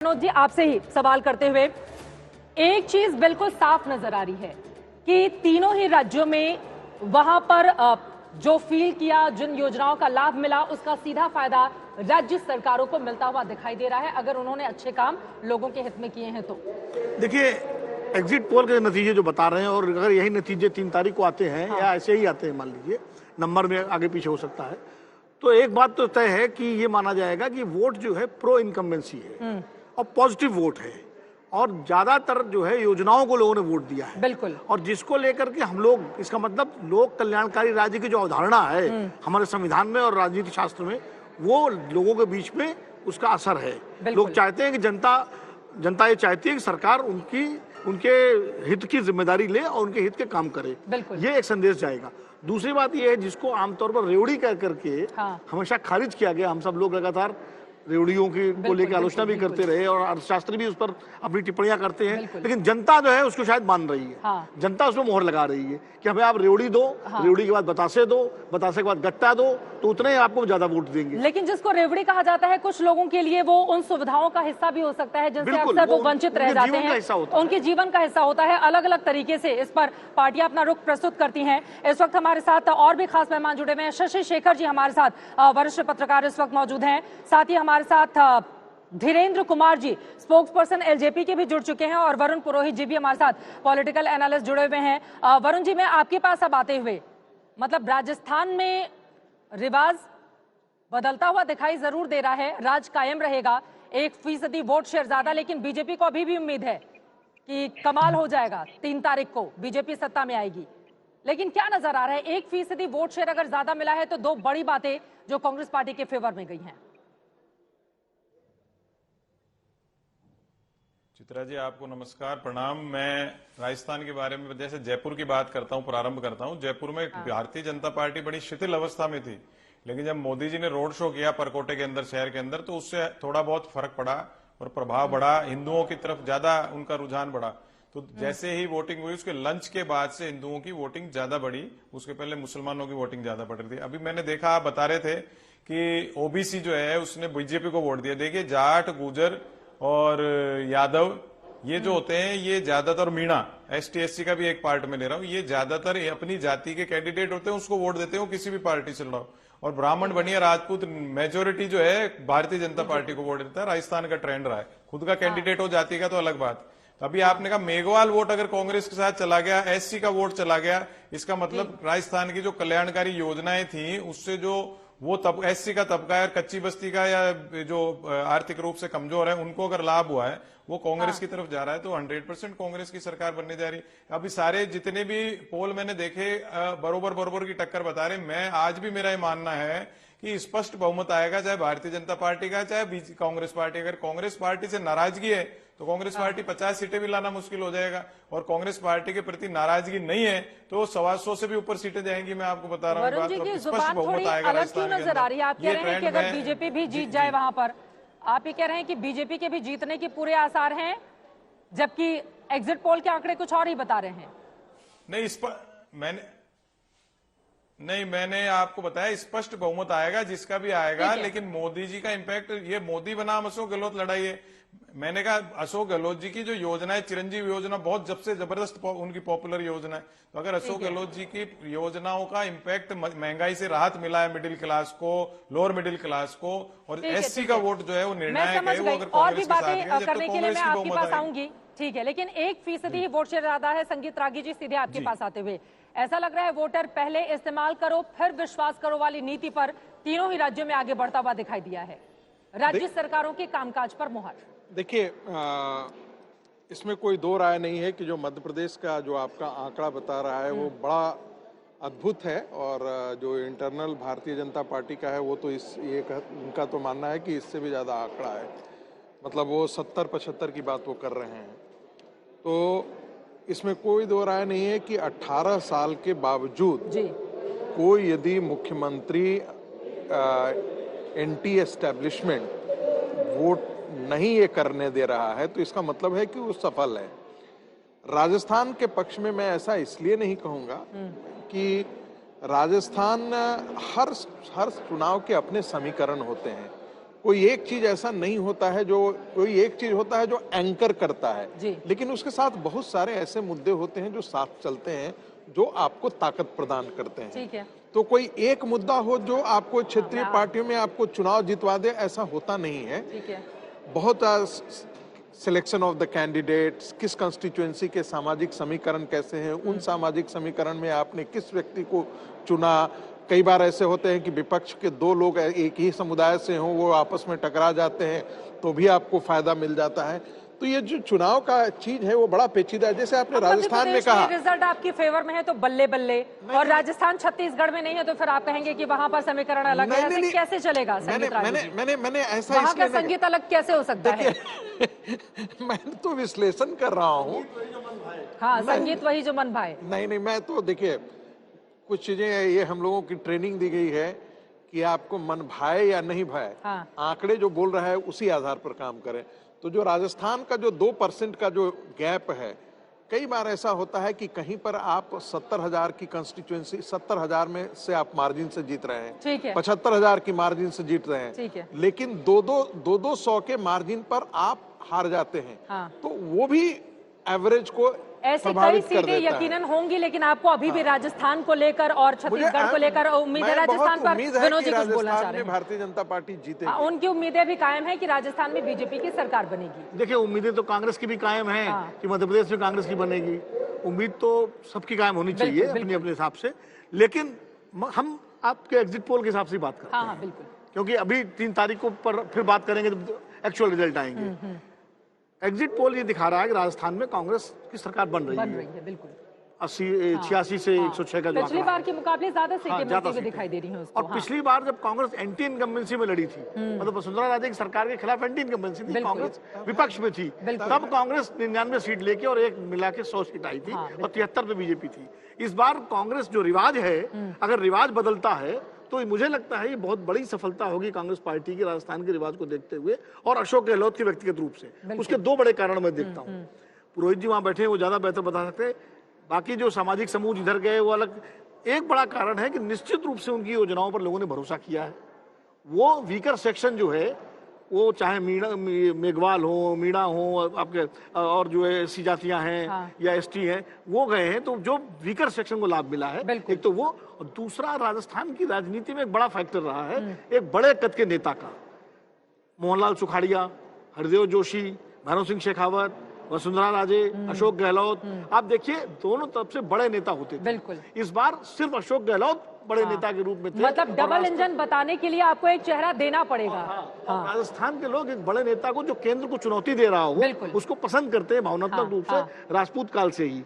मनोज जी, आपसे ही सवाल करते हुए एक चीज बिल्कुल साफ नजर आ रही है कि तीनों ही राज्यों में वहां पर जो फील किया, जिन योजनाओं का लाभ मिला, उसका सीधा फायदा राज्य सरकारों को मिलता हुआ दिखाई दे रहा है, अगर उन्होंने अच्छे काम लोगों के हित में किए हैं तो। देखिए, एग्जिट पोल के नतीजे जो बता रहे हैं, और अगर यही नतीजे 3 तारीख को आते हैं या ऐसे ही आते हैं, मान लीजिए नंबर में आगे पीछे हो सकता है, तो एक बात तो तय है कि ये माना जाएगा कि वोट जो है प्रो इनकम्बेंसी है और पॉजिटिव वोट है, और ज्यादातर जो है योजनाओं को लोगों ने वोट दिया है। बिल्कुल। और जिसको लेकर के हम लोग, इसका मतलब लोक कल्याणकारी राज्य की जो अवधारणा है हमारे संविधान में और राजनीति शास्त्र में, वो लोगों के बीच में उसका असर है। लोग चाहते हैं कि जनता ये चाहती है कि सरकार उनके हित की जिम्मेदारी ले और उनके हित के काम करे। ये एक संदेश जाएगा। दूसरी बात ये है, जिसको आमतौर पर रेवड़ी कह करके हमेशा खारिज किया गया, हम सब लोग लगातार रेवड़ियों को लेकर आलोचना भी करते रहे और अर्थशास्त्री भी उस पर अपनी टिप्पणियां करते हैं, लेकिन जनता जो है उसको शायद मान रही है। जनता उसमें मोहर लगा रही है कि हमें आप रेवड़ी दो, रेवड़ी के बाद बतासे दो, बतासे के बाद गट्टा दो, तो उतने ही आपको ज्यादा वोट देंगे। लेकिन जिसको रेवड़ी कहा जाता है, कुछ लोगों के लिए वो उन सुविधाओं का हिस्सा भी हो सकता है जिनसे अक्सर वो वंचित रह जाते हैं, उनके जीवन का हिस्सा होता है। अलग अलग तरीके से इस पर पार्टियां अपना रुख प्रस्तुत करती हैं। इस वक्त हमारे साथ और भी खास मेहमान जुड़े हुए हैं। शशि शेखर जी हमारे साथ वरिष्ठ पत्रकार इस वक्त मौजूद हैं। साथ ही हमारे साथ Dhirendra Kumar ji, spokes person LJP के भी जुड़ चुके हैं, और वरुण पुरोहित जी भी हमारे साथ पॉलिटिकल एनालिस्ट जुड़े हुए हैं। वरुण जी, मैं आपके पास अब आते हुए, मतलब राजस्थान में रिवाज बदलता हुआ दिखाई जरूर दे रहा है, राज कायम रहेगा, 1% वोट शेयर ज्यादा, लेकिन बीजेपी को अभी भी उम्मीद है कि कमाल हो जाएगा, 3 तारीख को बीजेपी सत्ता में आएगी। लेकिन क्या नजर आ रहा है, 1% वोट शेयर अगर ज्यादा मिला है तो 2 बड़ी बातें जो कांग्रेस पार्टी के फेवर में गई हैं। चित्रा जी, आपको नमस्कार, प्रणाम। मैं राजस्थान के बारे में जैसे जयपुर की बात करता हूं, प्रारंभ करता हूं। जयपुर में भारतीय जनता पार्टी बड़ी शिथिल अवस्था में थी, लेकिन जब मोदी जी ने रोड शो किया परकोटे के अंदर, शहर के अंदर, तो उससे थोड़ा बहुत फर्क पड़ा और प्रभाव बढ़ा, हिंदुओं की तरफ ज्यादा उनका रुझान बढ़ा। तो जैसे ही वोटिंग हुई, उसके लंच के बाद से हिंदुओं की वोटिंग ज्यादा बढ़ी, उसके पहले मुसलमानों की वोटिंग ज्यादा बढ़ रही थी। अभी मैंने देखा, आप बता रहे थे कि ओबीसी जो है उसने बीजेपी को वोट दिया। देखिए, जाट, गुजर और यादव, ये जो होते हैं, ये ज्यादातर, मीणा, एसटी एससी का भी एक पार्ट में ले रहा हूं, ये ज्यादातर अपनी जाति के कैंडिडेट होते हैं, उसको वोट देते हैं, वो किसी भी पार्टी से लड़ाओ। और ब्राह्मण, बनिया, राजपूत, मेजोरिटी जो है भारतीय जनता पार्टी को वोट देता है। राजस्थान का ट्रेंड रहा है। खुद का कैंडिडेट हो जाति का तो अलग बात। अभी आपने कहा मेघवाल वोट अगर कांग्रेस के साथ चला गया, एससी का वोट चला गया, इसका मतलब राजस्थान की जो कल्याणकारी योजनाएं थी उससे जो वो एससी का तबका है, कच्ची बस्ती का या जो आर्थिक रूप से कमजोर है, उनको अगर लाभ हुआ है, वो कांग्रेस की तरफ जा रहा है, तो 100% कांग्रेस की सरकार बनने जा रही। अभी सारे जितने भी पोल मैंने देखे बरोबर की टक्कर बता रहे। मैं आज भी, मेरा ये मानना है कि स्पष्ट बहुमत आएगा, चाहे भारतीय जनता पार्टी का चाहे कांग्रेस पार्टी। अगर कांग्रेस पार्टी से नाराजगी है तो कांग्रेस पार्टी 50 सीटें भी लाना मुश्किल हो जाएगा, और कांग्रेस पार्टी के प्रति नाराजगी नहीं है तो 125 से भी ऊपर सीटें जाएंगी। मैं आपको बता रहा हूँ, स्पष्ट बहुमत आएगा राजस्थान के नजर आ रही है। आप कह रहे हैं कि अगर बीजेपी भी जीत जाए वहां पर, आप ये कह रहे हैं कि बीजेपी के भी जीतने के पूरे आसार हैं, जबकि एग्जिट पोल के आंकड़े कुछ और ही बता रहे हैं। नहीं, इस पर मैंने आपको बताया स्पष्ट बहुमत आएगा, जिसका भी आएगा, लेकिन मोदी जी का इम्पैक्ट, ये मोदी बनाम अशोक गहलोत लड़ाई है। मैंने कहा अशोक गहलोत जी की जो योजना है, चिरंजीव योजना, बहुत जब से जबरदस्त उनकी पॉपुलर योजना है। तो अगर अशोक गहलोत जी की योजनाओं का इम्पैक्ट, महंगाई से राहत मिला है मिडिल क्लास को, लोअर मिडिल क्लास को, और एससी का वोट जो है वो निर्णायक है, वो अगर कांग्रेस के साथ है, जब तो कांग्रेस की बहुमत आएगी। ठीक है, लेकिन 1% ही वोट शेयर ज्यादा है। संगीत रागी जी, सीधे आपके पास आते हुए, ऐसा लग रहा है वोटर पहले इस्तेमाल करो फिर विश्वास करो वाली नीति पर तीनों ही राज्यों में आगे बढ़ता हुआ दिखाई दिया है, राज्य सरकारों के कामकाज पर मुहर। देखिए, इसमें कोई दो राय नहीं है कि जो मध्य प्रदेश का जो आपका आंकड़ा बता रहा है वो बड़ा अद्भुत है, और जो इंटरनल भारतीय जनता पार्टी का है वो तो उनका तो मानना है कि इससे भी ज्यादा आंकड़ा है। मतलब वो 70-75 की बात वो कर रहे हैं। तो इसमें कोई दो राय नहीं है कि 18 साल के बावजूद कोई यदि मुख्यमंत्री एंटी एस्टेब्लिशमेंट वोट नहीं ये करने दे रहा है, तो इसका मतलब है कि वो सफल है। राजस्थान के पक्ष में मैं ऐसा इसलिए नहीं कहूंगा कि राजस्थान, हर चुनाव के अपने समीकरण होते हैं। कोई एक चीज ऐसा नहीं होता है, जो कोई एक चीज होता है जो एंकर करता है जी। लेकिन उसके साथ बहुत सारे ऐसे मुद्दे होते हैं जो साथ चलते हैं, जो आपको ताकत प्रदान करते हैं। ठीक है। तो कोई एक मुद्दा हो जो आपको क्षेत्रीय पार्टियों में आपको चुनाव जितवा दे, ऐसा होता नहीं है। ठीक है। बहुत सिलेक्शन ऑफ द कैंडिडेट्स, किस कंस्टिट्यूएंसी के सामाजिक समीकरण कैसे हैं, उन सामाजिक समीकरण में आपने किस व्यक्ति को चुना। कई बार ऐसे होते हैं कि विपक्ष के दो लोग एक ही समुदाय से हों, वो आपस में टकरा जाते हैं तो भी आपको फायदा मिल जाता है। तो ये जो चुनाव का चीज है वो बड़ा पेचीदा है। जैसे आपने राजस्थान में कहा रिजल्ट आपकी फेवर में है तो बल्ले बल्ले, और राजस्थान छत्तीसगढ़ में नहीं है तो फिर आप कहेंगे कि वहां पर समीकरण अलग है। ऐसे कैसे चलेगा संगीत? मैंने ऐसा वहां का संगीत अलग कैसे हो सकता है? मैं तो विश्लेषण कर रहा हूँ। हाँ, संगीत वही जो मन भाए। नहीं, मैं तो देखिए कुछ चीजें ये हम लोगों की ट्रेनिंग दी गई है कि आपको मन भाए या नहीं भाए, हाँ। आंकड़े जो बोल रहा है उसी आधार पर काम करें। तो जो राजस्थान का जो 2% का जो गैप है, कई बार ऐसा होता है कि कहीं पर आप 70,000 की कंस्टिट्यूएंसी, 70,000 में से आप मार्जिन से जीत रहे हैं, ठीक है। 75,000 की मार्जिन से जीत रहे हैं, ठीक है। लेकिन 200 के मार्जिन पर आप हार जाते हैं। हाँ। तो वो भी एवरेज को ऐसी कई सीटें यकीनन होंगी, लेकिन आपको अभी भी राजस्थान को लेकर और छत्तीसगढ़ को लेकर उम्मीद है राजस्थान पर? विनोद जी कुछ बोलना चाह रहे हैं। भारतीय जनता पार्टी जीतेगी। उनकी उम्मीदें भी कायम है कि राजस्थान में बीजेपी की सरकार बनेगी। देखिए, उम्मीदें तो कांग्रेस की भी कायम है कि मध्य प्रदेश में कांग्रेस की बनेगी। उम्मीद तो सबकी कायम होनी चाहिए अपने अपने हिसाब से, लेकिन हम आपके एग्जिट पोल के हिसाब से बात करते हैं। हाँ, बिल्कुल। क्योंकि अभी 3 तारीख को पर फिर बात करेंगे तो एक्चुअल रिजल्ट आएंगे। एग्जिट पोल ये दिखा रहा है कि राजस्थान में कांग्रेस की सरकार बन रही है। बिल्कुल 86 से 106 का जो पिछली बार के मुकाबले ज्यादा सीटें मिलती हुई दिखाई दे रही हैं उसको। और पिछली बार जब कांग्रेस एंटी इनकम्बेंसी में लड़ी थी, मतलब वसुंधरा राजे की सरकार के खिलाफ एंटी इनकम्बेंसी थी, कांग्रेस विपक्ष में थी, तब कांग्रेस 99 सीट लेके और एक मिला के 100 सीट आई थी और 73 पे बीजेपी थी। इस बार कांग्रेस जो रिवाज है, अगर रिवाज बदलता है तो मुझे लगता है ये बहुत बड़ी सफलता होगी कांग्रेस पार्टी की राजस्थान के रिवाज को देखते हुए और अशोक गहलोत के व्यक्तिगत रूप से। उसके 2 बड़े कारण मैं देखता हूँ। पुरोहित जी वहां बैठे हैं, वो ज्यादा बेहतर बता सकते हैं। बाकी जो सामाजिक समूह इधर गए वो अलग। एक बड़ा कारण है कि निश्चित रूप से उनकी योजनाओं पर लोगों ने भरोसा किया है। वो वीकर सेक्शन जो है, वो चाहे मेघवाल हो, मीणा हो, आपके और जो है ऐसी जातियां हैं या एसटी हैं, वो गए हैं, तो जो वीकर सेक्शन को लाभ मिला है। एक तो वो, और दूसरा राजस्थान की राजनीति में एक बड़ा फैक्टर रहा है एक बड़े कद के नेता का। मोहनलाल सुखाड़िया, हरदेव जोशी, भैरव सिंह शेखावत, वसुंधरा राजे, अशोक गहलोत, आप देखिए दोनों तरफ से बड़े नेता होते थे। बिल्कुल। इस बार सिर्फ अशोक गहलोत बड़े नेता के रूप में थे। मतलब डबल इंजन बताने के लिए आपको एक चेहरा देना पड़ेगा। राजस्थान के लोग एक बड़े नेता को जो केंद्र को चुनौती दे रहा हो, उसको पसंद करते हैं भावनात्मक रूप से, राजपूत काल से ही।